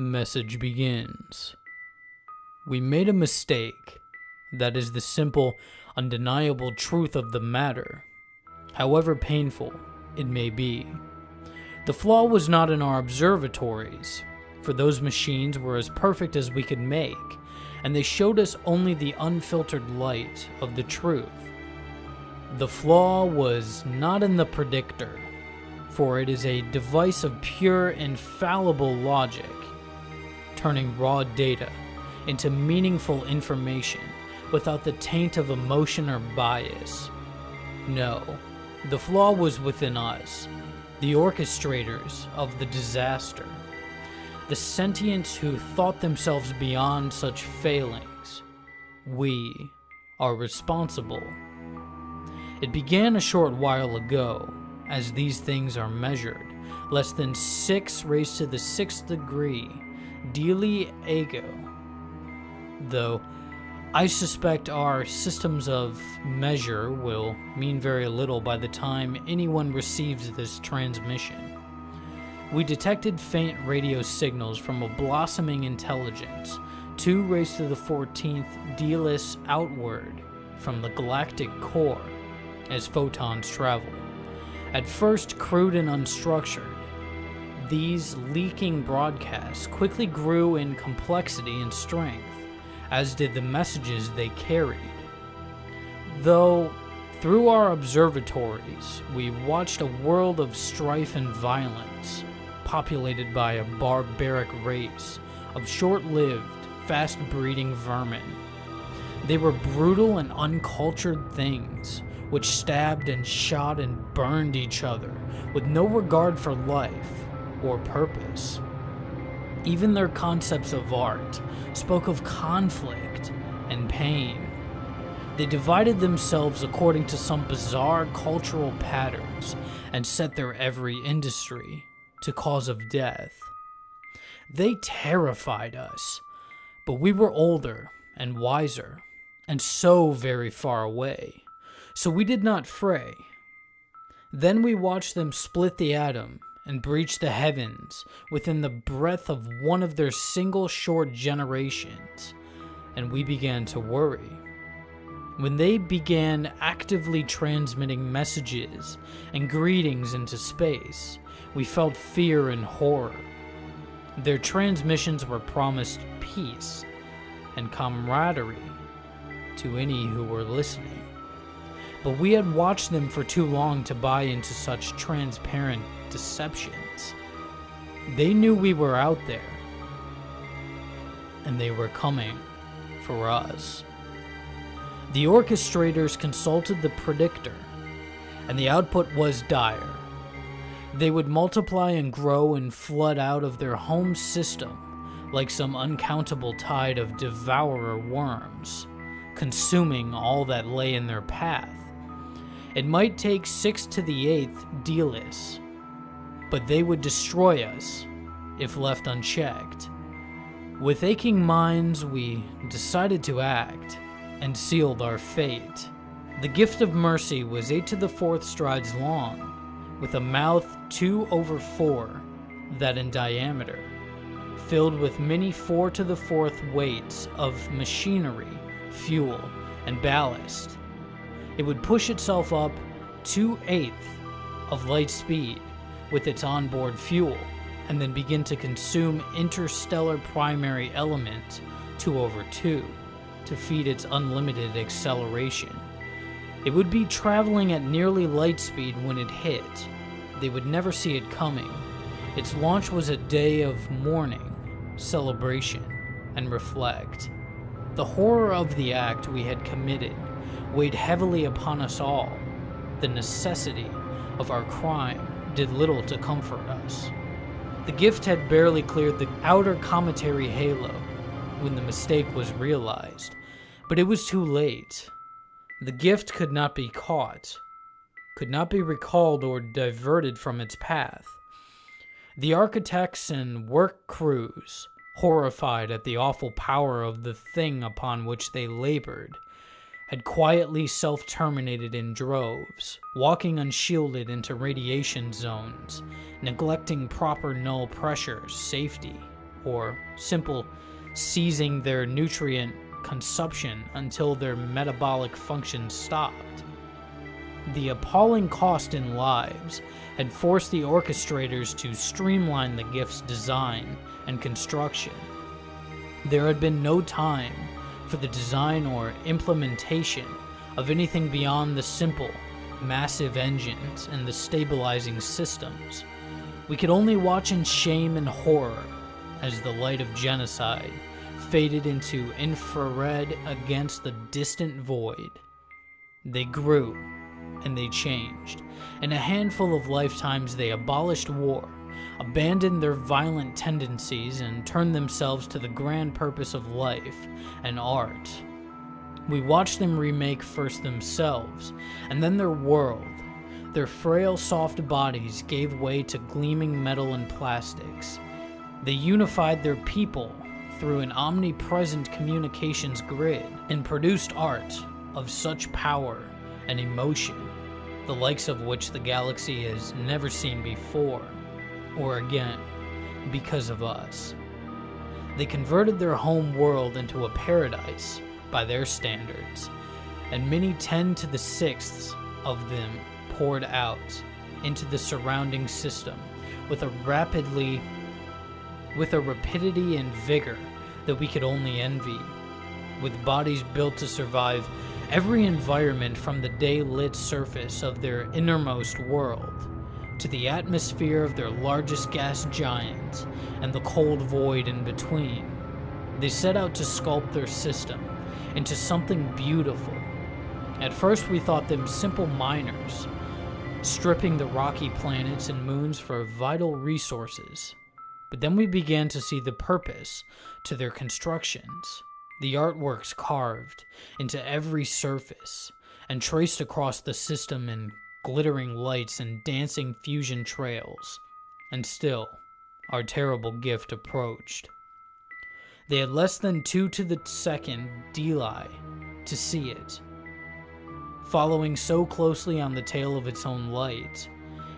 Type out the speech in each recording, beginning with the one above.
Message begins. We made a mistake. That is the simple, undeniable truth of the matter, however painful it may be. The flaw was not in our observatories, for those machines were as perfect as we could make, and they showed us only the unfiltered light of the truth. The flaw was not in the predictor, for it is a device of pure, infallible logic, turning raw data into meaningful information without the taint of emotion or bias. No, the flaw was within us, the orchestrators of the disaster, the sentients who thought themselves beyond such failings. We are responsible. It began a short while ago, as these things are measured, less than 6 raised to the 6th degree, Dili Ego. Though I suspect our systems of measure will mean very little by the time anyone receives this transmission. We detected faint radio signals from a blossoming intelligence, 2 raised to the 14th Delis outward from the galactic core as photons travel. At first crude and unstructured, these leaking broadcasts quickly grew in complexity and strength, as did the messages they carried. Though, through our observatories, we watched a world of strife and violence, populated by a barbaric race of short-lived, fast-breeding vermin. They were brutal and uncultured things, which stabbed and shot and burned each other with no regard for life or purpose. Even their concepts of art spoke of conflict and pain. They divided themselves according to some bizarre cultural patterns and set their every industry to cause of death. They terrified us, but we were older and wiser and so very far away, so we did not fray. Then we watched them split the atom and breach the heavens within the breath of one of their single short generations, and we began to worry. When they began actively transmitting messages and greetings into space, we felt fear and horror. Their transmissions were promised peace and camaraderie to any who were listening. But we had watched them for too long to buy into such transparent deceptions. They knew we were out there, and they were coming for us. The orchestrators consulted the predictor, and the output was dire. They would multiply and grow and flood out of their home system like some uncountable tide of devourer worms, consuming all that lay in their path. It might take 6 to the 8th Delis, but they would destroy us if left unchecked. With aching minds, we decided to act and sealed our fate. The gift of mercy was 8 to the 4th strides long, with a mouth 2/4 that in diameter, filled with many 4 to the 4th weights of machinery, fuel, and ballast. It would push itself up 2/8 of light speed with its onboard fuel, and then begin to consume interstellar primary element 2/2 to feed its unlimited acceleration. It would be traveling at nearly light speed when it hit. They would never see it coming. Its launch was a day of mourning, celebration, and reflect. The horror of the act we had committed weighed heavily upon us all. The necessity of our crime did little to comfort us. The gift had barely cleared the outer cometary halo when the mistake was realized, but it was too late. The gift could not be caught, could not be recalled or diverted from its path. The architects and work crews, horrified at the awful power of the thing upon which they labored, had quietly self-terminated in droves, walking unshielded into radiation zones, neglecting proper null pressure, safety, or simple seizing their nutrient consumption until their metabolic function stopped. The appalling cost in lives had forced the orchestrators to streamline the gift's design and construction. There had been no time for the design or implementation of anything beyond the simple, massive engines and the stabilizing systems. We could only watch in shame and horror as the light of genocide faded into infrared against the distant void. They grew, and they changed. In a handful of lifetimes, they abolished war, abandoned their violent tendencies, and turned themselves to the grand purpose of life and art. We watched them remake first themselves, and then their world. Their frail, soft bodies gave way to gleaming metal and plastics. They unified their people through an omnipresent communications grid and produced art of such power and emotion, the likes of which the galaxy has never seen before or again because of us. They converted their home world into a paradise by their standards, and many 10 to the sixths of them poured out into the surrounding system with a rapidity and vigor that we could only envy. With bodies built to survive every environment from the day-lit surface of their innermost world to the atmosphere of their largest gas giant and the cold void in between, they set out to sculpt their system into something beautiful. At first we thought them simple miners, stripping the rocky planets and moons for vital resources. But then we began to see the purpose to their constructions, the artworks carved into every surface and traced across the system in glittering lights and dancing fusion trails. And still, our terrible gift approached. They had less than 2 to the second delay to see it, following so closely on the tail of its own light.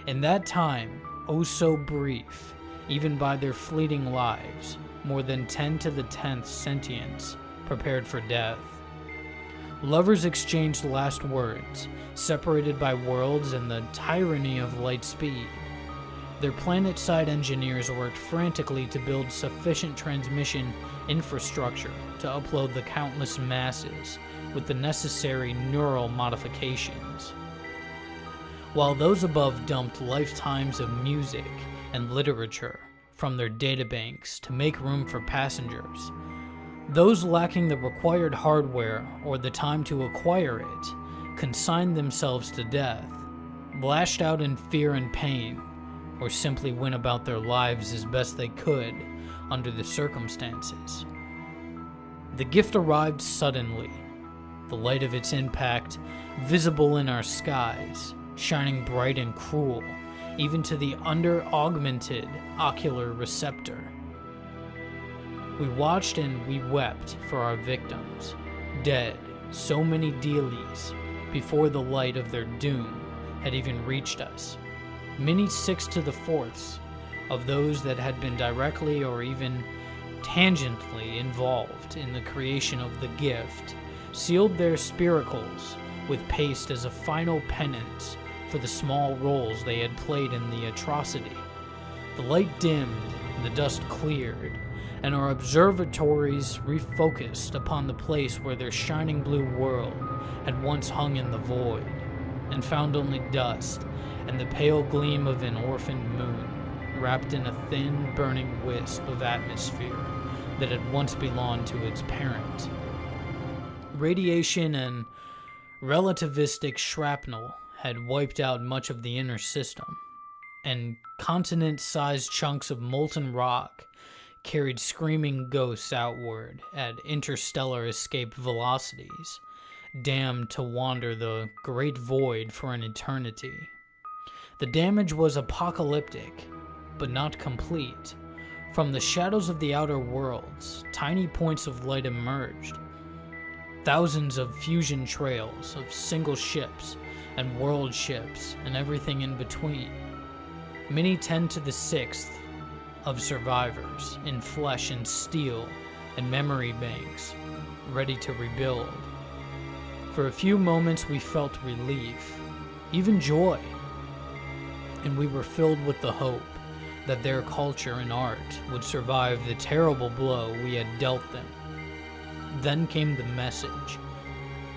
In that time, oh so brief, even by their fleeting lives, more than 10 to the 10th sentience prepared for death. Lovers exchanged last words, separated by worlds and the tyranny of light speed. Their planet-side engineers worked frantically to build sufficient transmission infrastructure to upload the countless masses with the necessary neural modifications, while those above dumped lifetimes of music and literature from their databanks to make room for passengers. Those lacking the required hardware or the time to acquire it consigned themselves to death, lashed out in fear and pain, or simply went about their lives as best they could under the circumstances. The gift arrived suddenly, the light of its impact visible in our skies, shining bright and cruel, even to the under-augmented ocular receptor. We watched and we wept for our victims, dead so many dealies before the light of their doom had even reached us. Many 6 to the 4ths of those that had been directly or even tangentially involved in the creation of the gift sealed their spiracles with paste as a final penance for the small roles they had played in the atrocity. The light dimmed, the dust cleared, and our observatories refocused upon the place where their shining blue world had once hung in the void, and found only dust and the pale gleam of an orphaned moon wrapped in a thin, burning wisp of atmosphere that had once belonged to its parent. Radiation and relativistic shrapnel had wiped out much of the inner system, and continent-sized chunks of molten rock carried screaming ghosts outward at interstellar escape velocities, damned to wander the great void for an eternity. The damage was apocalyptic, but not complete. From the shadows of the outer worlds, tiny points of light emerged. Thousands of fusion trails of single ships and world ships and everything in between. Many 10 to the 6th of survivors in flesh and steel and memory banks, ready to rebuild. For a few moments we felt relief, even joy, and we were filled with the hope that their culture and art would survive the terrible blow we had dealt them. Then came the message,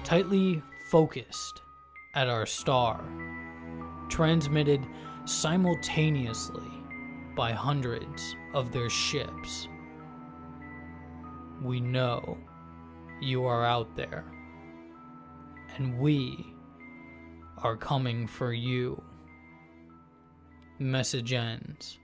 tightly focused at our star, transmitted simultaneously by hundreds of their ships. We know you are out there, and we are coming for you. Message ends.